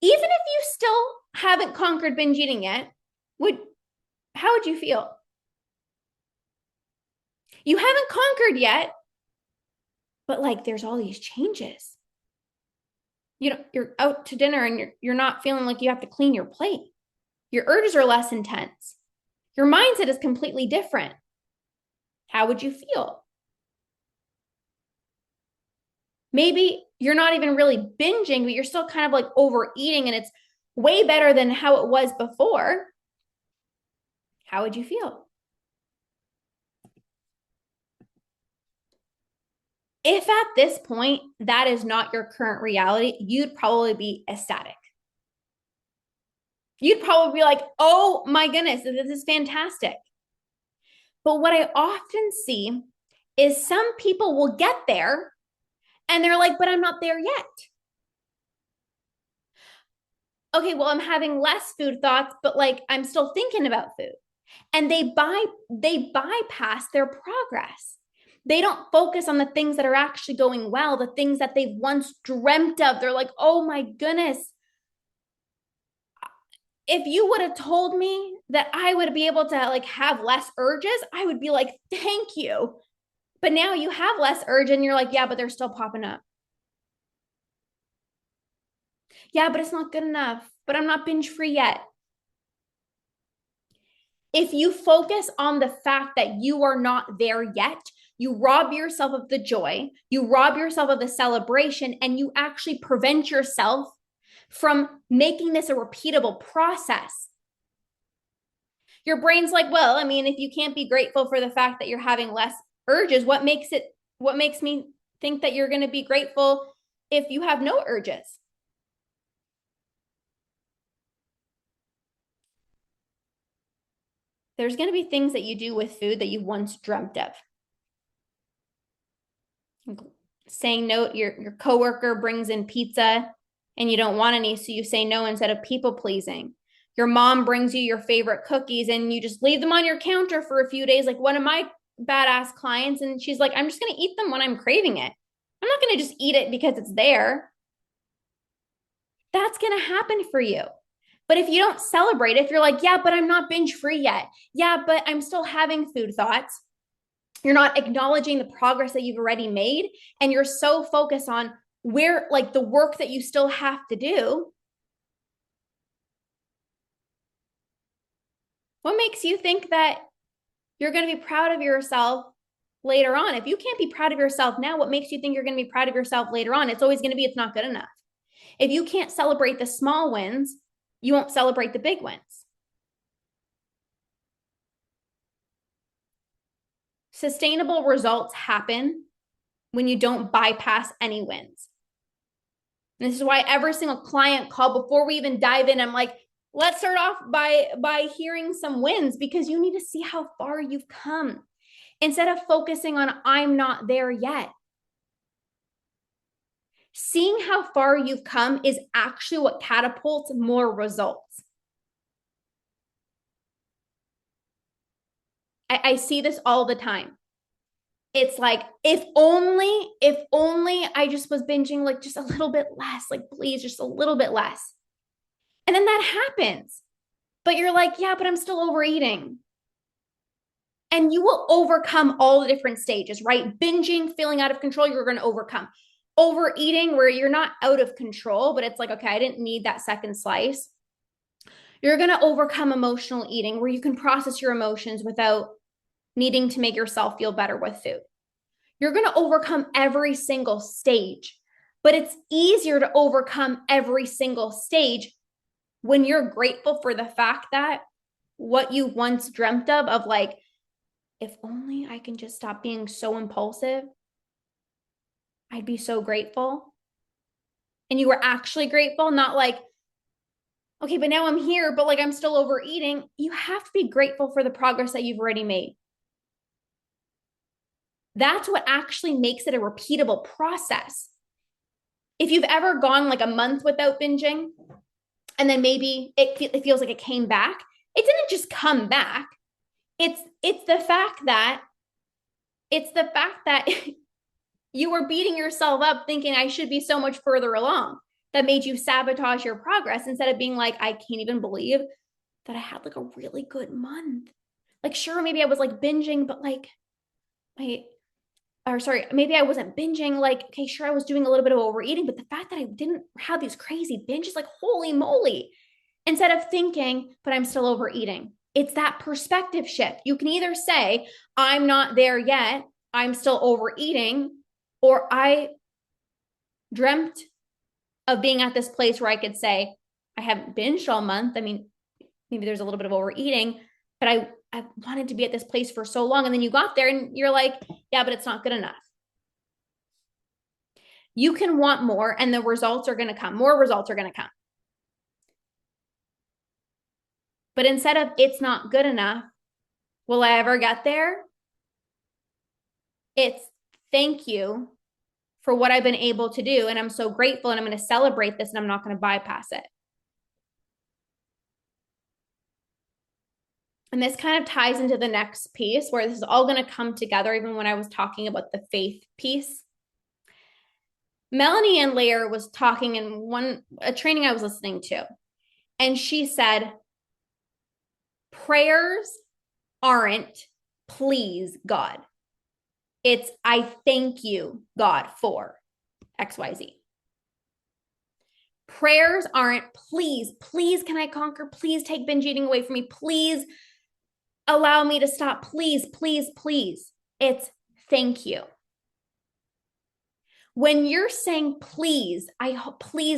Even if you still haven't conquered binge eating yet, how would you feel? You haven't conquered yet, but like there's all these changes. You know, you're out to dinner and you're not feeling like you have to clean your plate. Your urges are less intense. Your mindset is completely different. How would you feel? Maybe you're not even really binging, but you're still kind of like overeating and it's way better than how it was before. How would you feel? If at this point that is not your current reality, you'd probably be ecstatic. You'd probably be like, oh my goodness, this is fantastic. But what I often see is some people will get there and they're like, but I'm not there yet. Okay, well, I'm having less food thoughts, but like I'm still thinking about food. And they bypass their progress. They don't focus on the things that are actually going well, the things that they've once dreamt of. They're like, oh my goodness. If you would have told me that I would be able to like have less urges, I would be like, thank you. But now you have less urge and you're like, yeah, but they're still popping up. Yeah, but it's not good enough. But I'm not binge free yet. If you focus on the fact that you are not there yet, you rob yourself of the joy, you rob yourself of the celebration, and you actually prevent yourself from making this a repeatable process. Your brain's like, well, I mean, if you can't be grateful for the fact that you're having less urges, what makes me think that you're going to be grateful if you have no urges? There's going to be things that you do with food that you once dreamt of. Saying no, your coworker brings in pizza and you don't want any, so you say no instead of people pleasing. Your mom brings you your favorite cookies and you just leave them on your counter for a few days, like one of my badass clients, and she's like, I'm just going to eat them when I'm craving it. I'm not going to just eat it because it's there. That's going to happen for you. But if you don't celebrate, if you're like, yeah, but I'm not binge free yet. Yeah, but I'm still having food thoughts. You're not acknowledging the progress that you've already made. And you're so focused on where, like, the work that you still have to do. What makes you think that you're going to be proud of yourself later on? If you can't be proud of yourself now, what makes you think you're going to be proud of yourself later on? It's always going to be, it's not good enough. If you can't celebrate the small wins, you won't celebrate the big wins. Sustainable results happen when you don't bypass any wins. And this is why every single client call, before we even dive in, I'm like, let's start off by hearing some wins, because you need to see how far you've come instead of focusing on I'm not there yet. Seeing how far you've come is actually what catapults more results. I see this all the time. It's like, if only I just was binging like just a little bit less, like please, just a little bit less. And then that happens. But you're like, yeah, but I'm still overeating. And you will overcome all the different stages, right? Binging, feeling out of control, you're going to overcome. Overeating, where you're not out of control, but it's like, okay, I didn't need that second slice. You're going to overcome emotional eating, where you can process your emotions without needing to make yourself feel better with food. You're going to overcome every single stage, but it's easier to overcome every single stage when you're grateful for the fact that what you once dreamt of like, if only I can just stop being so impulsive, I'd be so grateful. And you were actually grateful, not like, okay, but now I'm here, but like I'm still overeating. You have to be grateful for the progress that you've already made. That's what actually makes it a repeatable process. If you've ever gone like a month without binging, and then maybe it feels like it came back, it didn't just come back. It's the fact that you were beating yourself up thinking I should be so much further along, that made you sabotage your progress instead of being like, I can't even believe that I had like a really good month. Like, sure, maybe I was like binging, but like, maybe I wasn't binging. Like, okay, sure, I was doing a little bit of overeating, but the fact that I didn't have these crazy binges, like, holy moly. Instead of thinking, but I'm still overeating. It's that perspective shift. You can either say, I'm not there yet, I'm still overeating, or I dreamt of being at this place where I could say, I haven't binged all month. I mean, maybe there's a little bit of overeating, but I wanted to be at this place for so long. And then you got there and you're like, yeah, but it's not good enough. You can want more and the results are going to come. More results are going to come. But instead of it's not good enough, will I ever get there? It's thank you for what I've been able to do. And I'm so grateful and I'm going to celebrate this and I'm not going to bypass it. And this kind of ties into the next piece where this is all going to come together, even when I was talking about the faith piece. Melanie and Lair was talking in a training I was listening to, and she said, prayers aren't please God. It's I thank you, God, for XYZ. Prayers aren't please, can I conquer? Please take binge eating away from me. Please allow me to stop. Please. It's thank you. When you're saying please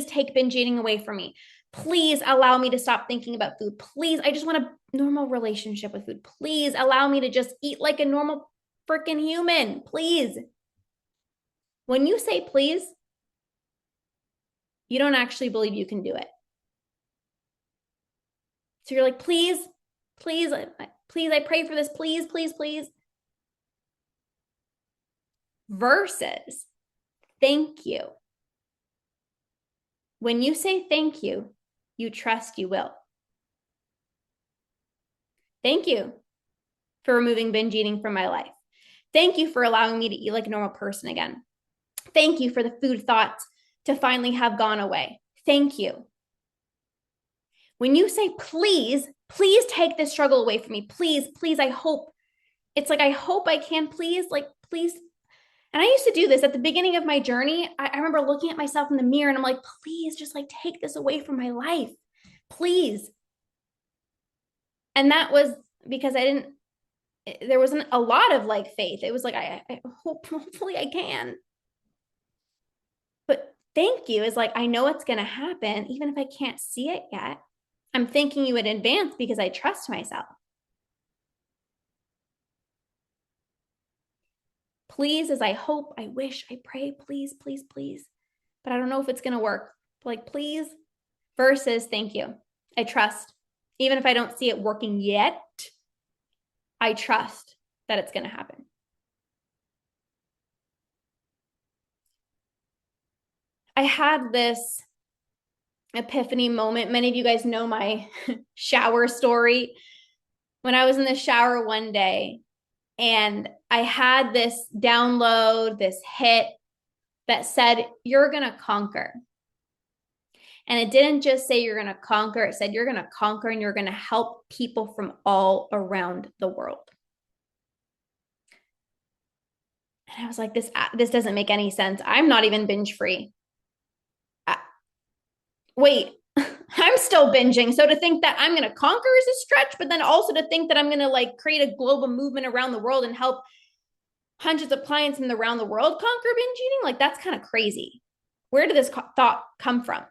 take binge eating away from me. Please allow me to stop thinking about food. Please, I just want a normal relationship with food. Please allow me to just eat like a normal freaking human. Please. When you say please, you don't actually believe you can do it. So you're like, please, I pray for this. Please. Versus thank you. When you say thank you, you trust you will. Thank you for removing binge eating from my life. Thank you for allowing me to eat like a normal person again. Thank you for the food thoughts to finally have gone away. Thank you. When you say, please take this struggle away from me. Please, I hope. It's like, I hope I can, please. And I used to do this at the beginning of my journey. I remember looking at myself in the mirror and I'm like, please just like take this away from my life. Please. And that was because there wasn't a lot of like faith. It was like, I hope, hopefully I can. But thank you is like, I know it's going to happen, even if I can't see it yet. I'm thanking you in advance because I trust myself. Please is I hope, I wish, I pray, please. But I don't know if it's going to work. Like, please versus thank you. I trust. Even if I don't see it working yet, I trust that it's going to happen. I had this epiphany moment. Many of you guys know my shower story. When I was in the shower one day and I had this download, this hit that said, you're going to conquer. And it didn't just say you're going to conquer. It said you're going to conquer and you're going to help people from all around the world. And I was like, this doesn't make any sense. I'm not even binge free. Wait, I'm still binging. So to think that I'm going to conquer is a stretch, but then also to think that I'm going to like create a global movement around the world and help hundreds of clients in around the world conquer binge eating, like that's kind of crazy. Where did this thought come from?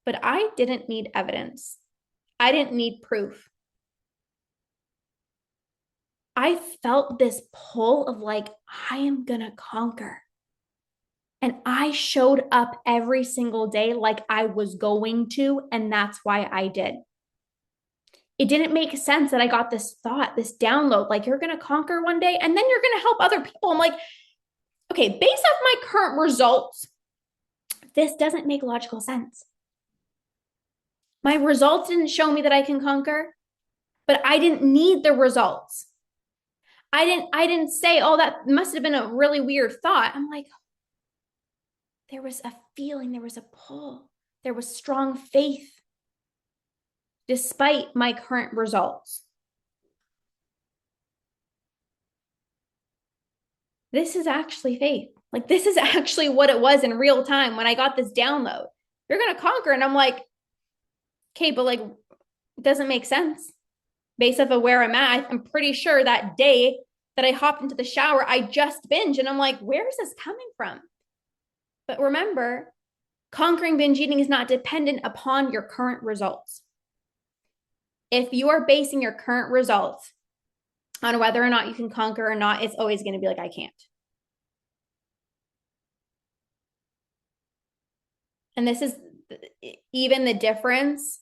But I didn't need evidence. I didn't need proof. I felt this pull of like, I am going to conquer. And I showed up every single day like I was going to. And that's why I did. It didn't make sense that I got this thought, this download, like you're going to conquer one day and then you're going to help other people. I'm like, okay, based off my current results, this doesn't make logical sense. My results didn't show me that I can conquer, but I didn't need the results. I didn't say, oh, that must have been a really weird thought. I'm like, there was a feeling, there was a pull, there was strong faith despite my current results. This is actually faith. Like, this is actually what it was in real time when I got this download. You're going to conquer. And I'm like, okay, but like, it doesn't make sense based off of where I'm at. I'm pretty sure that day that I hopped into the shower, I just binged. And I'm like, where is this coming from? But remember, conquering binge eating is not dependent upon your current results. If you are basing your current results on whether or not you can conquer or not, it's always going to be like, I can't. And this is even the difference.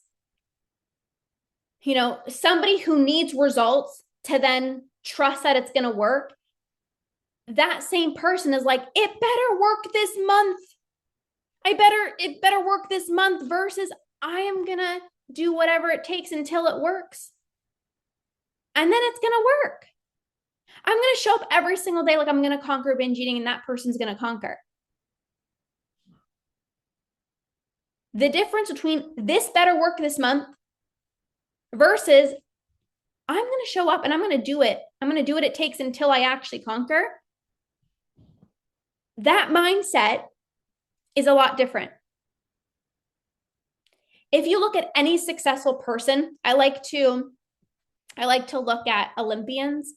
You know, somebody who needs results to then trust that it's going to work, that same person is like, it better work this month. It better work this month versus I am going to do whatever it takes until it works. And then it's going to work. I'm going to show up every single day like I'm going to conquer binge eating and that person's going to conquer. The difference between this better work this month versus I'm going to show up and I'm going to do it. I'm going to do what it takes until I actually conquer. That mindset is a lot different. If you look at any successful person, I like to look at Olympians,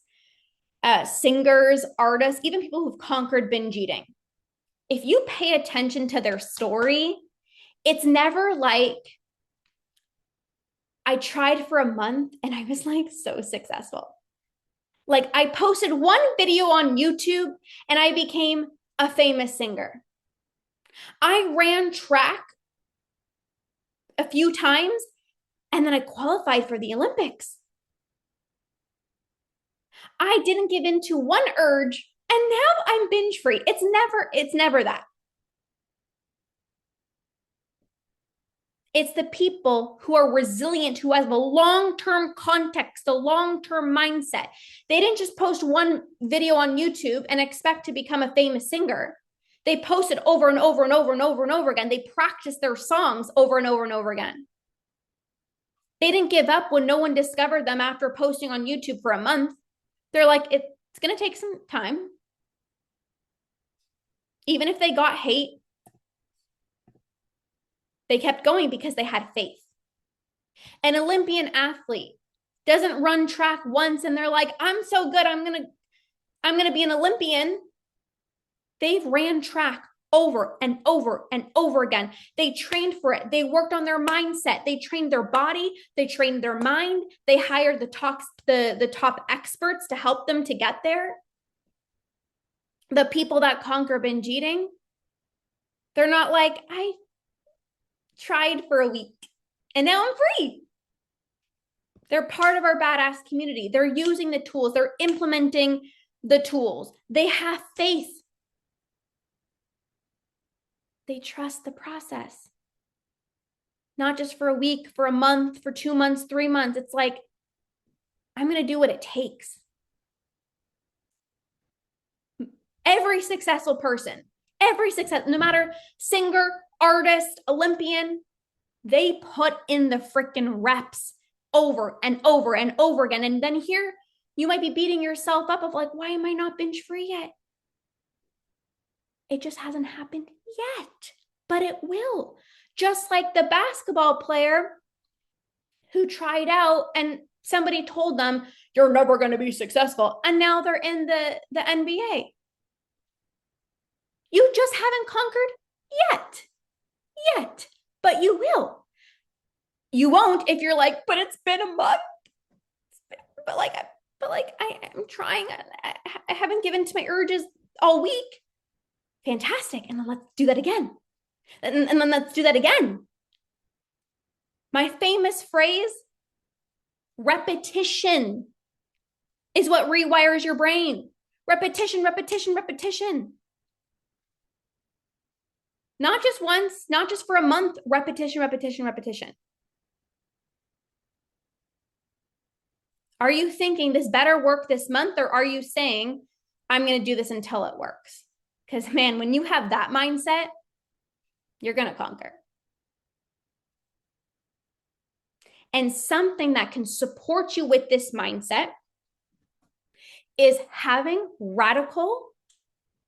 singers, artists, even people who've conquered binge eating. If you pay attention to their story, it's never like, I tried for a month and I was like so successful. Like I posted one video on YouTube and I became a famous singer. I ran track a few times and then I qualified for the Olympics. I didn't give in to one urge and now I'm binge free. It's never that. It's the people who are resilient, who have a long-term context, a long-term mindset. They didn't just post one video on YouTube and expect to become a famous singer. They posted over and over and over and over and over again. They practiced their songs over and over and over again. They didn't give up when no one discovered them after posting on YouTube for a month. They're like, it's going to take some time. Even if they got hate, they kept going because they had faith. An Olympian athlete doesn't run track once and they're like, I'm so good, I'm going to be an Olympian. They've ran track over and over and over again. They trained for it. They worked on their mindset. They trained their body. They trained their mind. They hired the top experts to help them to get there. The people that conquer binge eating, they're not like, I tried for a week and now I'm free. They're part of our badass community. They're using the tools. They're implementing the tools. They have faith. They trust the process. Not just for a week, for a month, for 2 months, 3 months. It's like, I'm going to do what it takes. Every successful person, no matter singer, artist, Olympian, they put in the freaking reps over and over and over again. And then here You might be beating yourself up of like, why am I not binge free yet? It just hasn't happened yet, but it will. Just like the basketball player who tried out and somebody told them, you're never going to be successful. And now they're in the NBA. You just haven't conquered yet, but you will. You won't if you're like, but it's been a month. But I'm trying. I haven't given to my urges all week. Fantastic. And then let's do that again. And then let's do that again. My famous phrase, repetition is what rewires your brain. Repetition, repetition, repetition. Not just once, not just for a month, repetition, repetition, repetition. Are you thinking this better work this month, or are you saying, I'm going to do this until it works? Because, man, when you have that mindset, you're going to conquer. And something that can support you with this mindset is having radical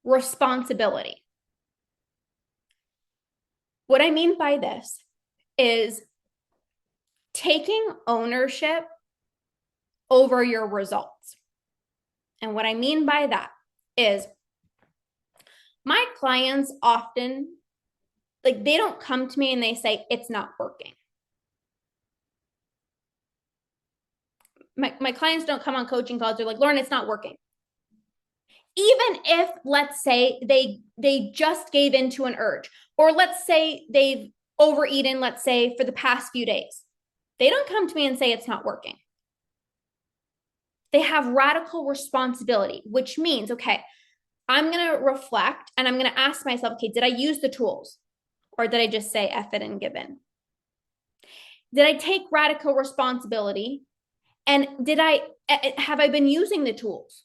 responsibility. What I mean by this is taking ownership over your results. And what I mean by that is my clients often, like, they don't come to me and they say, it's not working. My clients don't come on coaching calls. They're like, Lorna, it's not working. Even if, let's say, they just gave into an urge, or let's say they've overeaten, let's say, for the past few days. They don't come to me and say it's not working. They have radical responsibility, which means, okay, I'm going to reflect and I'm going to ask myself, okay, did I use the tools? Or did I just say F it and give in? Did I take radical responsibility? And have I been using the tools?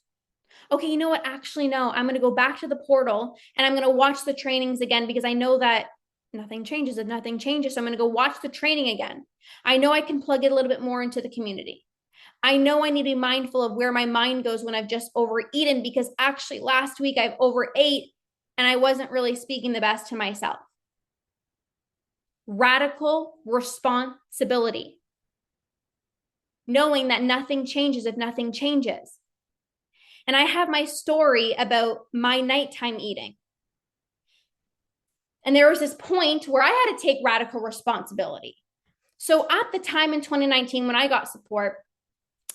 Okay, you know what? Actually, no, I'm going to go back to the portal and I'm going to watch the trainings again because I know that nothing changes if nothing changes. So I'm going to go watch the training again. I know I can plug it a little bit more into the community. I know I need to be mindful of where my mind goes when I've just overeaten, because actually last week I've overate and I wasn't really speaking the best to myself. Radical responsibility. Knowing that nothing changes if nothing changes. And I have my story about my nighttime eating. And there was this point where I had to take radical responsibility. So at the time in 2019, when I got support,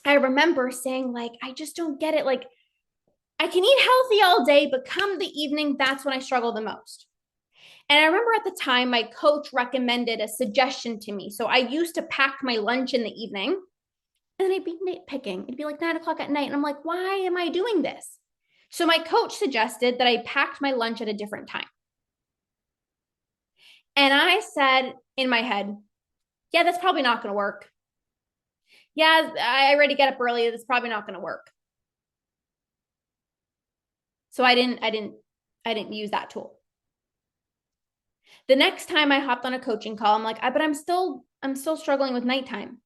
I remember saying, like, I just don't get it. Like, I can eat healthy all day, but come the evening, that's when I struggle the most. And I remember at the time, my coach recommended a suggestion to me. So I used to pack my lunch in the evening. And then I'd be nitpicking. It'd be like 9 o'clock at night. And I'm like, why am I doing this? So my coach suggested that I packed my lunch at a different time. And I said in my head, yeah, that's probably not going to work. Yeah, I already get up early. That's probably not going to work. So I didn't use that tool. The next time I hopped on a coaching call, I'm like, but I'm still struggling with nighttime.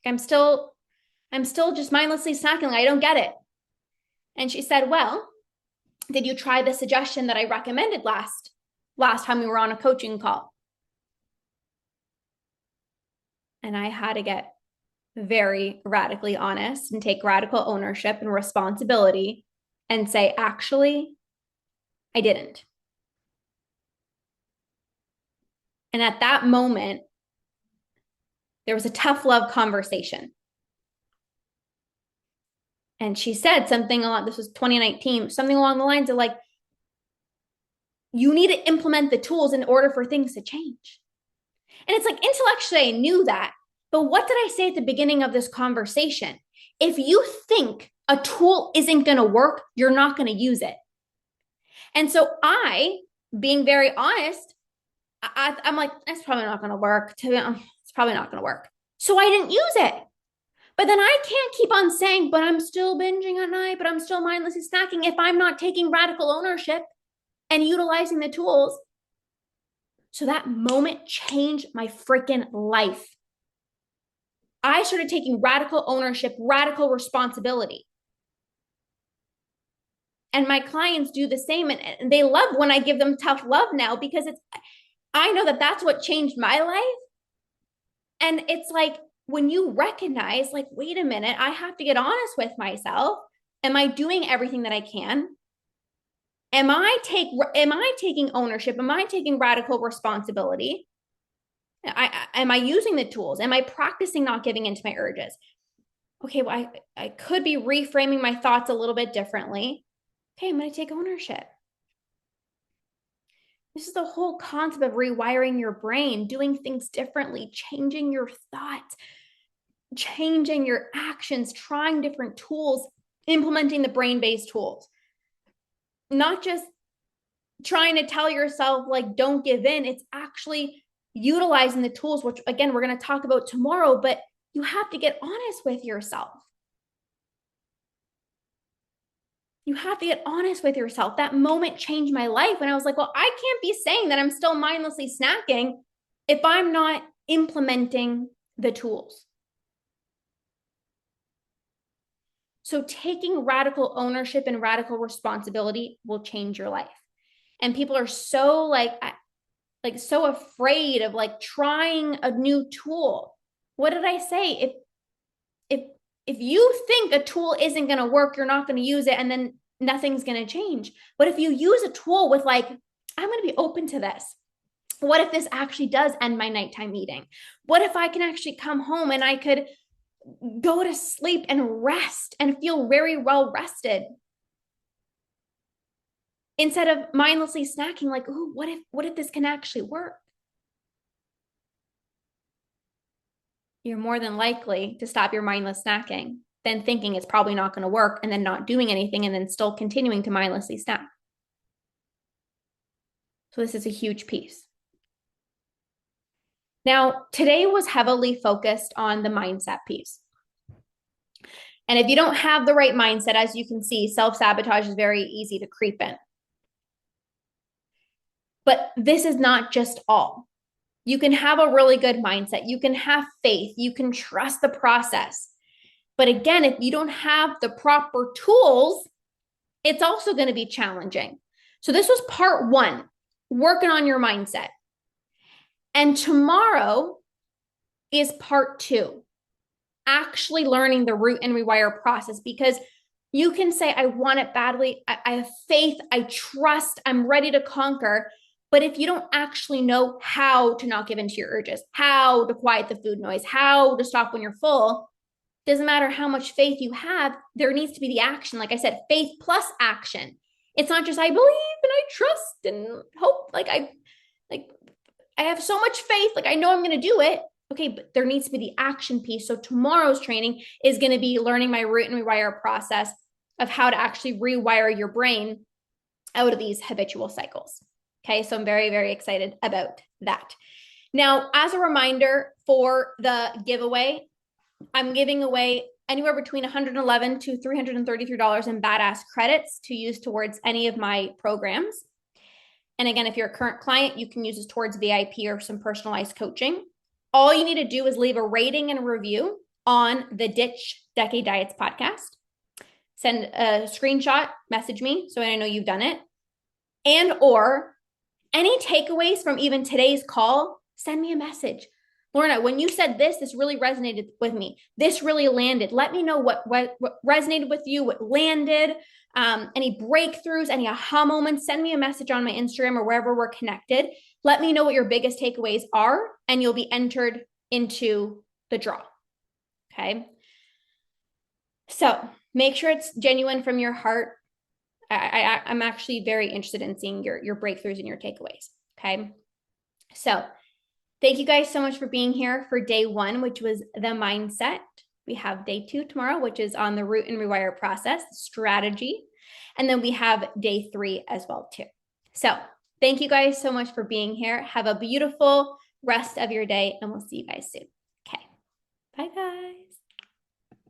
I'm still just mindlessly snacking. I don't get it. And she said, well, did you try the suggestion that I recommended last time we were on a coaching call? And I had to get very radically honest and take radical ownership and responsibility and say, actually, I didn't. And at that moment, there was a tough love conversation. And she said something along, this was 2019, something along the lines of like, you need to implement the tools in order for things to change. And it's like, intellectually, I knew that. But what did I say at the beginning of this conversation? If you think a tool isn't going to work, you're not going to use it. And so I, being very honest, I'm like, it's probably not going to work. It's probably not going to work. So I didn't use it. But then I can't keep on saying, but I'm still binging at night, but I'm still mindlessly snacking if I'm not taking radical ownership and utilizing the tools. So that moment changed my freaking life. I started taking radical ownership, radical responsibility. And my clients do the same. And they love when I give them tough love now, because I know that that's what changed my life. And it's like, when you recognize, like, wait a minute, I have to get honest with myself. Am I doing everything that I can? Am I taking ownership? Am I taking radical responsibility? Am I using the tools? Am I practicing not giving into my urges? Okay, well, I could be reframing my thoughts a little bit differently. Okay, I'm going to take ownership. This is the whole concept of rewiring your brain, doing things differently, changing your thoughts, changing your actions, trying different tools, implementing the brain-based tools. Not just trying to tell yourself, like, don't give in. It's actually utilizing the tools, which again, we're going to talk about tomorrow, but you have to get honest with yourself. You have to get honest with yourself. That moment changed my life when I was like, well, I can't be saying that I'm still mindlessly snacking if I'm not implementing the tools. So taking radical ownership and radical responsibility will change your life. And people are so so afraid of like trying a new tool. What did I say? If you think a tool isn't going to work, you're not going to use it, and then nothing's going to change. But if you use a tool with like, I'm going to be open to this. What if this actually does end my nighttime eating? What if I can actually come home and I could go to sleep and rest and feel very well rested, instead of mindlessly snacking like, ooh, what if this can actually work? You're more than likely to stop your mindless snacking than thinking it's probably not going to work and then not doing anything and then still continuing to mindlessly snack. So this is a huge piece. Now, today was heavily focused on the mindset piece. And if you don't have the right mindset, as you can see, self-sabotage is very easy to creep in. But this is not just all. You can have a really good mindset. You can have faith. You can trust the process. But again, if you don't have the proper tools, it's also going to be challenging. So this was part one, working on your mindset. And tomorrow is part two, actually learning the root and rewire process, because you can say, I want it badly. I have faith. I trust. I'm ready to conquer. But if you don't actually know how to not give into your urges, how to quiet the food noise, how to stop when you're full, doesn't matter how much faith you have, there needs to be the action. Like I said, faith plus action. It's not just I believe and I trust and hope. I have so much faith, like I know I'm going to do it. Okay, but there needs to be the action piece. So tomorrow's training is going to be learning my root and rewire process of how to actually rewire your brain out of these habitual cycles. Okay, so I'm very, very excited about that. Now, as a reminder for the giveaway, I'm giving away anywhere between $111 to $333 in badass credits to use towards any of my programs. And again, if you're a current client, you can use this towards VIP or some personalized coaching. All you need to do is leave a rating and a review on the Ditch Decade Diets podcast. Send a screenshot, message me so I know you've done it. And or any takeaways from even today's call, send me a message. Lorna, when you said this really resonated with me. This really landed. Let me know what resonated with you, what landed, any breakthroughs, any aha moments. Send me a message on my Instagram or wherever we're connected. Let me know what your biggest takeaways are, and you'll be entered into the draw. Okay. So make sure it's genuine from your heart. I'm actually very interested in seeing your breakthroughs and your takeaways. Okay. So thank you guys so much for being here for day one, which was the mindset. We have day two tomorrow, which is on the root and rewire process strategy. And then we have day three as well too. So thank you guys so much for being here. Have a beautiful rest of your day, and we'll see you guys soon. Okay. Bye guys.